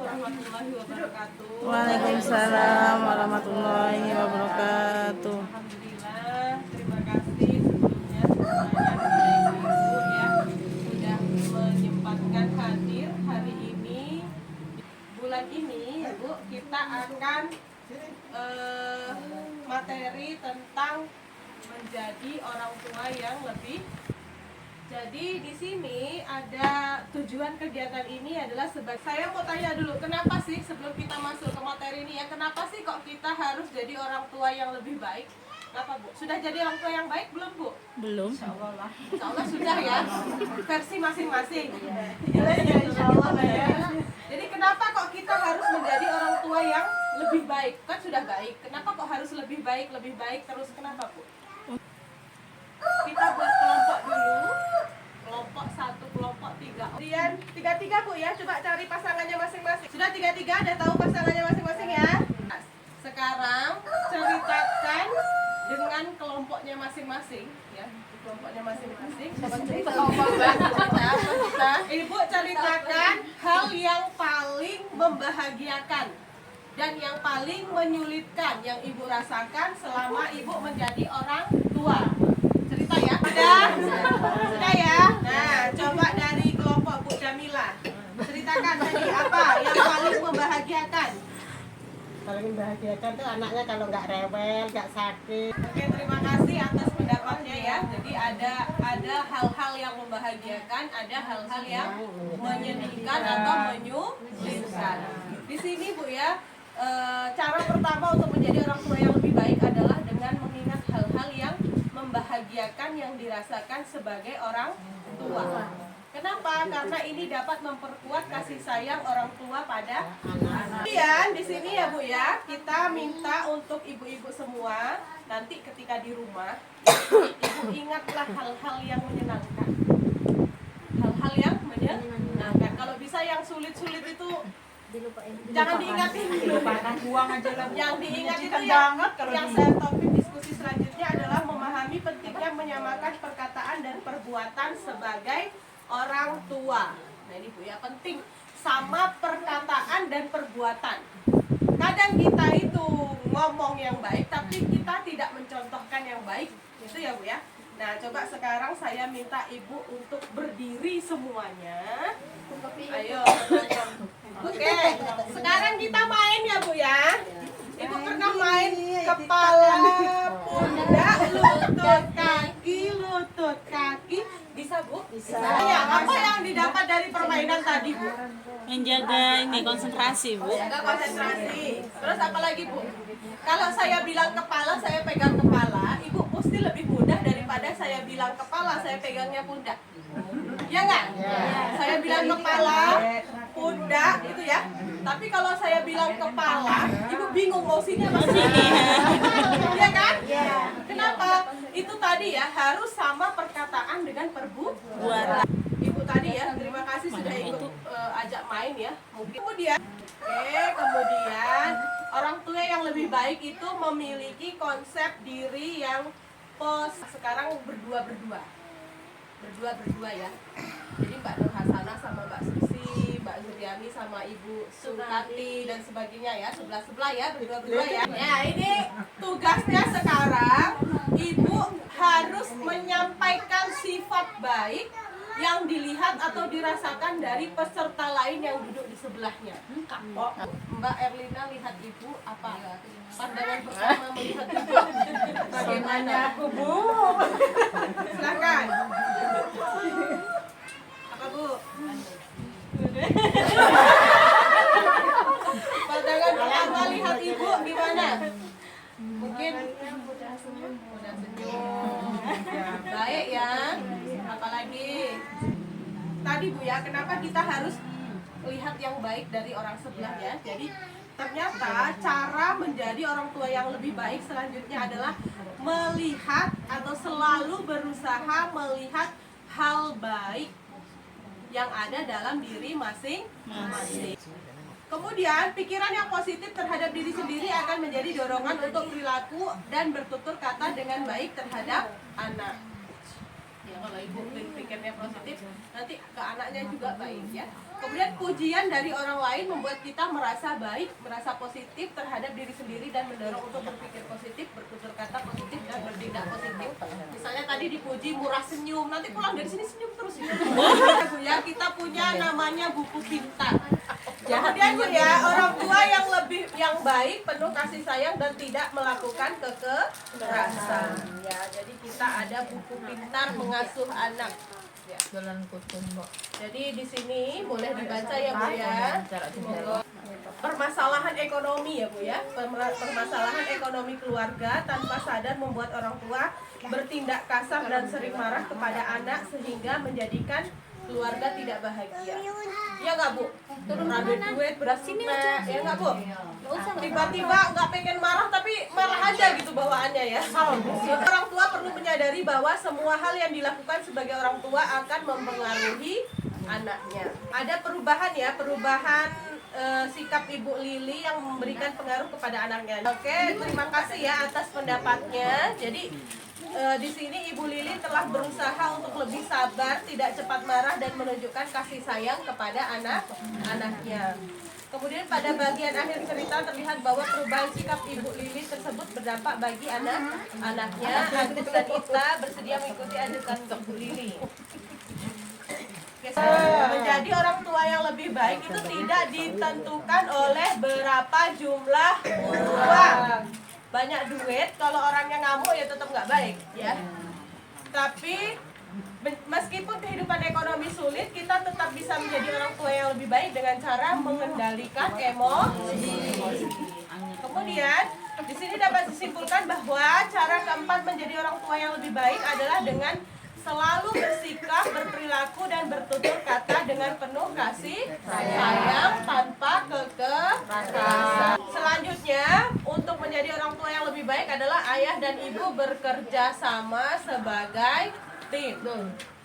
warahmatullahi wabarakatuh. Waalaikumsalam warahmatullahi wabarakatuh. Alhamdulillah, terima kasih sebelumnya semuanya Ibu ya sudah menyempatkan hadir hari ini. Bulan ini Bu kita akan materi tentang menjadi orang tua yang lebih. Jadi di sini ada tujuan kegiatan ini adalah sebagai, saya mau tanya dulu, kenapa sih sebelum kita masuk ke materi ini ya, kenapa sih kok kita harus jadi orang tua yang lebih baik? Kenapa Bu? Sudah jadi orang tua yang baik belum Bu? Belum. Insya Allah sudah ya, versi masing-masing. Ya, insya Allah ya. Jadi kenapa kok kita harus menjadi orang tua yang lebih baik? Kan sudah baik, kenapa kok harus lebih baik terus, kenapa Bu? Kita buat kelompok dulu, kelompok 1, kelompok 3. Kemudian 3-3 Bu ya, coba cari pasangannya masing-masing. Sudah 3-3, udah tahu pasangannya masing-masing ya? Sekarang ceritakan dengan kelompoknya masing-masing ya, kelompoknya masing-masing. Ibu ceritakan hal yang paling membahagiakan dan yang paling menyulitkan yang Ibu rasakan selama Ibu menjadi orang tua. Cerita ya? Sudah ya? Nah, coba dari kelompok Bu Jamila. Ceritakan tadi apa yang paling membahagiakan? Paling membahagiakan tuh anaknya kalau nggak rewel, nggak sakit. Oke, terima kasih atas pendapatnya ya. Jadi ada hal-hal yang membahagiakan, ada hal-hal yang menyedihkan atau menyulitkan. Di sini Bu ya, cara pertama untuk menjadi orang tua yang lebih baik adalah dengan mengingat hal-hal yang membahagiakan yang dirasakan sebagai orang tua. Kenapa? Karena ini dapat memperkuat kasih sayang orang tua pada anak. Kemudian di sini ya Bu ya, kita minta untuk ibu-ibu semua nanti ketika di rumah, ibu ingatlah hal-hal yang menyenangkan. Hal-hal yang menyenangkan. Kalau bisa yang sulit-sulit itu jangan diingatin, Lupakan, buang aja lah. yang diingat itu yang saya topik diskusi selanjutnya adalah memahami pentingnya menyamakan perkataan dan perbuatan sebagai orang tua. Nah ini Bu ya, penting sama perkataan dan perbuatan. Kadang kita itu ngomong yang baik tapi kita tidak mencontohkan yang baik, itu ya Bu ya. Nah coba sekarang saya minta Ibu untuk berdiri semuanya. Ayo. Oke, sekarang kita main ya Bu ya. Ibu pernah main kepala, pundak, lutut kaki. Bisa Bu? Bisa. Ya, apa yang didapat dari permainan tadi Bu? Menjaga ini konsentrasi, Bu. Jaga konsentrasi. Terus apa lagi Bu? Kalau saya bilang kepala, saya pegang kepala, Ibu pasti lebih mudah daripada saya bilang kepala, saya pegangnya pundak. Ya nggak? Saya bilang kepala, pundak gitu ya. Tapi kalau saya bilang kepala, Ibu bingung mau sini apa sini. Iya kan? Kenapa? Itu tadi ya, harus sama perkataan dengan perbuatan. Ibu tadi ya, terima kasih sudah ikut ajak main ya. Mungkin kemudian kemudian orang tua yang lebih baik itu memiliki konsep diri yang sekarang berdua ya. Jadi Mbak Nur Hasanah sama Mbak Susi, Mbak Zuriani sama Ibu Sukati dan sebagainya ya, sebelah ya, berdua ya. Ya ini tugasnya sekarang, Ibu harus menyampaikan sifat baik yang dilihat atau dirasakan dari peserta lain yang duduk di sebelahnya. Mbak Erlina lihat Ibu apa? Pandangan pertama melihat Ibu bagaimana? Aku Bu. Silakan. Apa Bu? Pandangan pertama lihat Ibu gimana? Mungkin udah senyum. Baik ya. Apalagi tadi Bu ya, kenapa kita harus lihat yang baik dari orang sebelah ya? Jadi ternyata cara menjadi orang tua yang lebih baik selanjutnya adalah melihat atau selalu berusaha melihat hal baik yang ada dalam diri masing-masing. Kemudian pikiran yang positif terhadap diri sendiri akan menjadi dorongan untuk perilaku dan bertutur kata dengan baik terhadap anak. ya. Kalau ibu pikirnya positif, nanti ke anaknya juga baik ya. Kemudian pujian dari orang lain membuat kita merasa baik, merasa positif terhadap diri sendiri dan mendorong untuk berpikir positif, bertutur kata positif dan bertindak positif. Misalnya tadi dipuji murah senyum, nanti pulang dari sini senyum terus ya. Bu ya, kita punya namanya buku pintar. Kemudian Bu ya, orang tua yang baik, penuh kasih sayang dan tidak melakukan kekerasan. Ya, jadi kita ada buku pintar mengasuh anak. Ya. Jadi di sini boleh dibaca ya Bu ya. Permasalahan ekonomi ya Bu ya. Permasalahan ekonomi keluarga tanpa sadar membuat orang tua bertindak kasar dan sering marah kepada anak sehingga menjadikan keluarga tidak bahagia. Ya nggak Bu? Ada duit beras sini aja. Ya nggak Bu? Tiba-tiba nggak pengen marah tapi marah aja gitu bawaannya ya. Orang tua perlu menyadari bahwa semua hal yang dilakukan sebagai orang tua akan mempengaruhi anaknya. Ada perubahan ya, sikap Ibu Lili yang memberikan pengaruh kepada anaknya. Oke, terima kasih ya atas pendapatnya. Jadi di sini Ibu Lili telah berusaha untuk lebih sabar, tidak cepat marah dan menunjukkan kasih sayang kepada anak-anaknya. Kemudian pada bagian akhir cerita terlihat bahwa perubahan sikap Ibu Lili tersebut berdampak bagi anak-anaknya. Agus dan Ita bersedia mengikuti ajakan Ibu Lili. Menjadi orang tua yang lebih baik itu tidak ditentukan oleh berapa jumlah uang. Banyak duit, kalau orangnya ngamuk ya tetap nggak baik ya. Tapi meskipun kehidupan ekonomi sulit, kita tetap bisa menjadi orang tua yang lebih baik dengan cara mengendalikan emosi. Kemudian di sini dapat disimpulkan bahwa cara keempat menjadi orang tua yang lebih baik adalah dengan selalu bersikap, berperilaku dan bertutur kata dengan penuh kasih sayang tanpa kekerasan. Selanjutnya, untuk menjadi orang tua yang lebih baik adalah ayah dan ibu bekerja sama sebagai tim.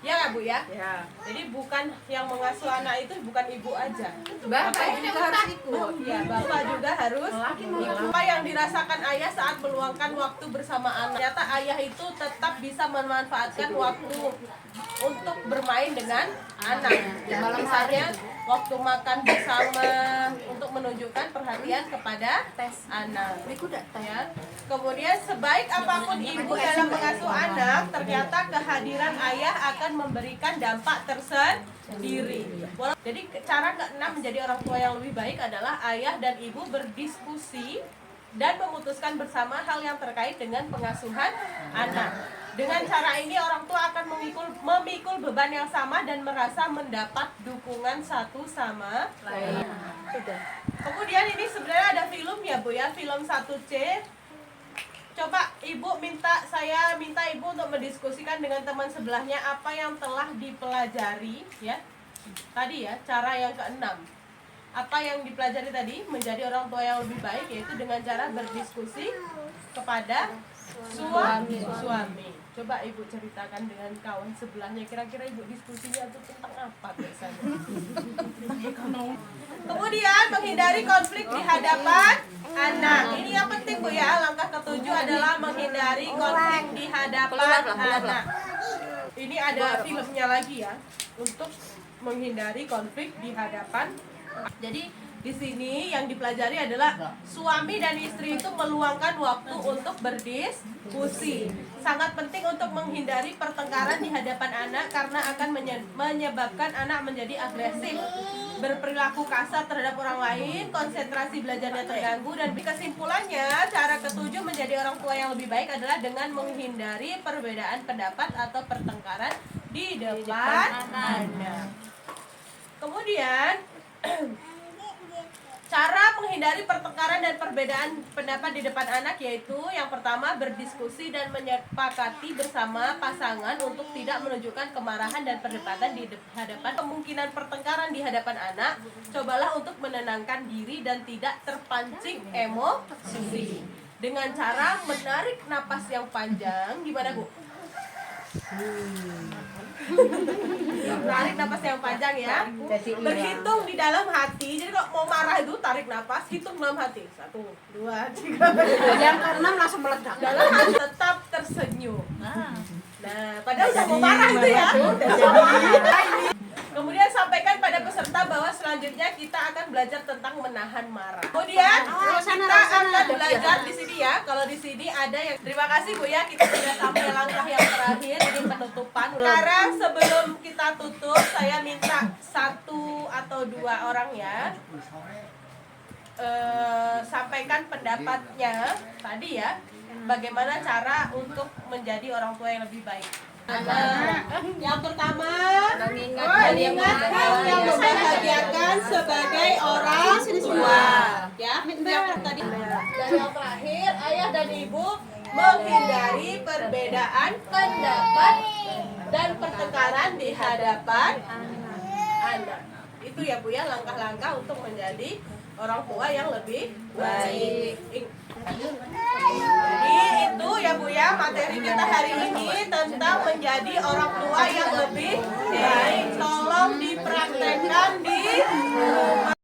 Ya nggak Bu ya? Ya. Jadi bukan yang mengasuh anak itu bukan ibu aja. Bapak juga harus ikut. Ya, bapak juga harus ikut. Apa yang dirasakan ayah saat meluangkan waktu bersama anak? Ternyata ayah itu tetap bisa memanfaatkan waktu untuk bermain dengan anak. Misalnya waktu makan bersama untuk menunjukkan perhatian kepada anak. Ya. Kemudian sebaik apapun ibu dalam mengasuh anak, ternyata kehadiran ayah akan memberikan dampak tersendiri. Jadi cara keenam menjadi orang tua yang lebih baik adalah ayah dan ibu berdiskusi dan memutuskan bersama hal yang terkait dengan pengasuhan anak. Dengan cara ini orang tua akan memikul beban yang sama dan merasa mendapat dukungan satu sama lain. Kemudian ini sebenarnya ada film ya Bu ya, film 1C. Coba saya minta ibu untuk mendiskusikan dengan teman sebelahnya apa yang telah dipelajari ya. Tadi ya, cara yang keenam. Apa yang dipelajari tadi menjadi orang tua yang lebih baik yaitu dengan cara berdiskusi kepada suami. Coba ibu ceritakan dengan kawan sebelahnya, kira-kira ibu diskusinya itu tentang apa biasanya? Kemudian menghindari konflik di hadapan anak. Ini yang penting Bu ya. Langkah ketujuh adalah menghindari konflik di hadapan anak. Ini ada filmnya lagi ya untuk menghindari konflik di hadapan. Jadi di sini yang dipelajari adalah suami dan istri itu meluangkan waktu untuk berdiskusi. Sangat penting untuk menghindari pertengkaran di hadapan anak karena akan menyebabkan anak menjadi agresif, berperilaku kasar terhadap orang lain, konsentrasi belajarnya terganggu, dan kesimpulannya cara ketujuh menjadi orang tua yang lebih baik adalah dengan menghindari perbedaan pendapat atau pertengkaran di depan anak. Kemudian cara menghindari pertengkaran dan perbedaan pendapat di depan anak yaitu yang pertama berdiskusi dan menyepakati bersama pasangan untuk tidak menunjukkan kemarahan dan perdebatan di hadapan kemungkinan pertengkaran di hadapan anak. Cobalah untuk menenangkan diri dan tidak terpancing emosi dengan cara menarik napas yang panjang. Gimana Bu? Tarik napas yang panjang ya. Berhitung di dalam hati. Jadi kalau mau marah itu tarik napas, hitung dalam hati. 1, 2, 3. Yang keenam langsung meledak. Dalam hati tetap tersenyum. Nah, padahal udah mau marah itu ya. Kemudian sampaikan pada peserta bahwa selanjutnya kita akan belajar tentang menahan marah. Kemudian kita akan belajar di sini ya. Kalau di sini ada yang terima kasih Bu ya, kita sudah sampai langkah yang terakhir, ini penutupan. Sekarang sebelum kita tutup, saya minta 1 atau 2 orang ya sampaikan pendapatnya tadi ya. Bagaimana cara untuk menjadi orang tua yang lebih baik. Yang pertama, mengingatkan yang membahagiakan sebagai orang tua. Ya, yang tadi. Dan yang terakhir, ayah dan ibu menghindari perbedaan pendapat dan pertengkaran di hadapan anak. Itu ya Bu ya, langkah-langkah untuk menjadi orang tua yang lebih baik. Jadi itu ya Bu ya, materi kita hari ini tentang menjadi orang tua yang lebih baik. Tolong dipraktekkan di rumah.